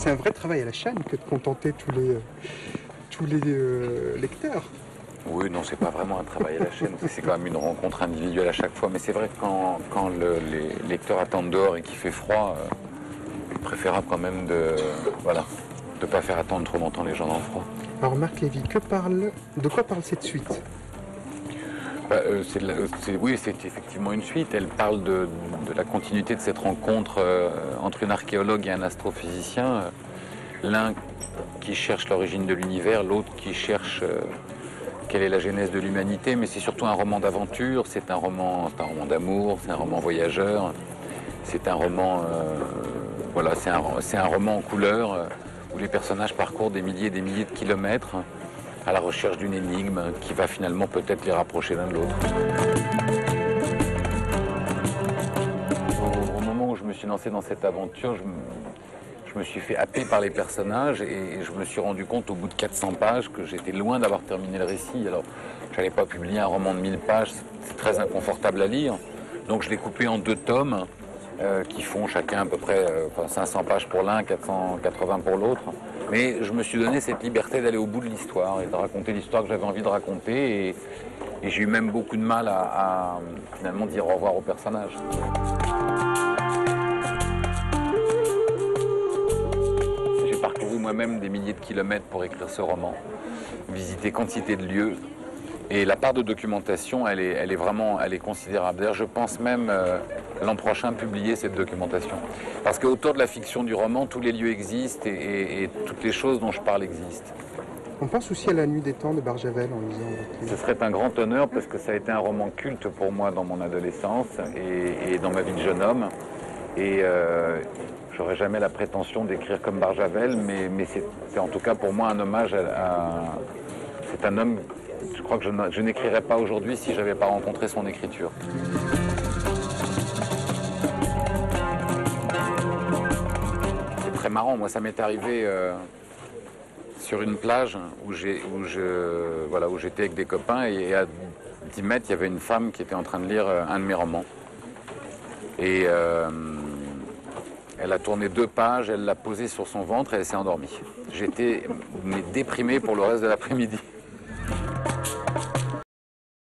c'est un vrai travail à la chaîne que de contenter tous les lecteurs. Oui, non, c'est pas vraiment un travail à la chaîne, c'est quand même une rencontre individuelle à chaque fois. Mais c'est vrai que quand les lecteurs attendent dehors et qu'il fait froid, préférable quand même de pas faire attendre trop longtemps les gens dans le froid. Alors Marc Lévy, de quoi parle cette suite? Oui, c'est effectivement une suite. Elle parle de la continuité de cette rencontre entre une archéologue et un astrophysicien. L'un qui cherche l'origine de l'univers, l'autre qui cherche quelle est la genèse de l'humanité. Mais c'est surtout un roman d'aventure, c'est un roman d'amour, c'est un roman voyageur. C'est un roman, c'est un roman en couleur où les personnages parcourent des milliers et des milliers de kilomètres à la recherche d'une énigme qui va finalement peut-être les rapprocher l'un de l'autre. Au moment où je me suis lancé dans cette aventure, je me suis fait happer par les personnages et je me suis rendu compte au bout de 400 pages que j'étais loin d'avoir terminé le récit. Alors, je n'allais pas publier un roman de 1000 pages, c'est très inconfortable à lire. Donc je l'ai coupé en 2 tomes qui font chacun à peu près 500 pages pour l'un, 480 pour l'autre. Mais je me suis donné cette liberté d'aller au bout de l'histoire et de raconter l'histoire que j'avais envie de raconter. Et j'ai eu même beaucoup de mal à finalement dire au revoir aux personnages. J'ai parcouru moi-même des milliers de kilomètres pour écrire ce roman, visité quantité de lieux. Et la part de documentation, elle est considérable. D'ailleurs, je pense même l'an prochain publier cette documentation. Parce qu'autour de la fiction du roman, tous les lieux existent et toutes les choses dont je parle existent. On pense aussi à La Nuit des Temps de Barjavel en lisant votre livre. Ce serait un grand honneur parce que ça a été un roman culte pour moi dans mon adolescence et dans ma vie de jeune homme. Et j'aurais jamais la prétention d'écrire comme Barjavel, mais c'est en tout cas pour moi un hommage c'est un homme. Je crois que je n'écrirais pas aujourd'hui si je n'avais pas rencontré son écriture. C'est très marrant, moi ça m'est arrivé sur une plage où j'étais avec des copains et à 10 mètres il y avait une femme qui était en train de lire un de mes romans. Et elle a tourné 2 pages, elle l'a posé sur son ventre et elle s'est endormie. J'étais déprimé pour le reste de l'après-midi.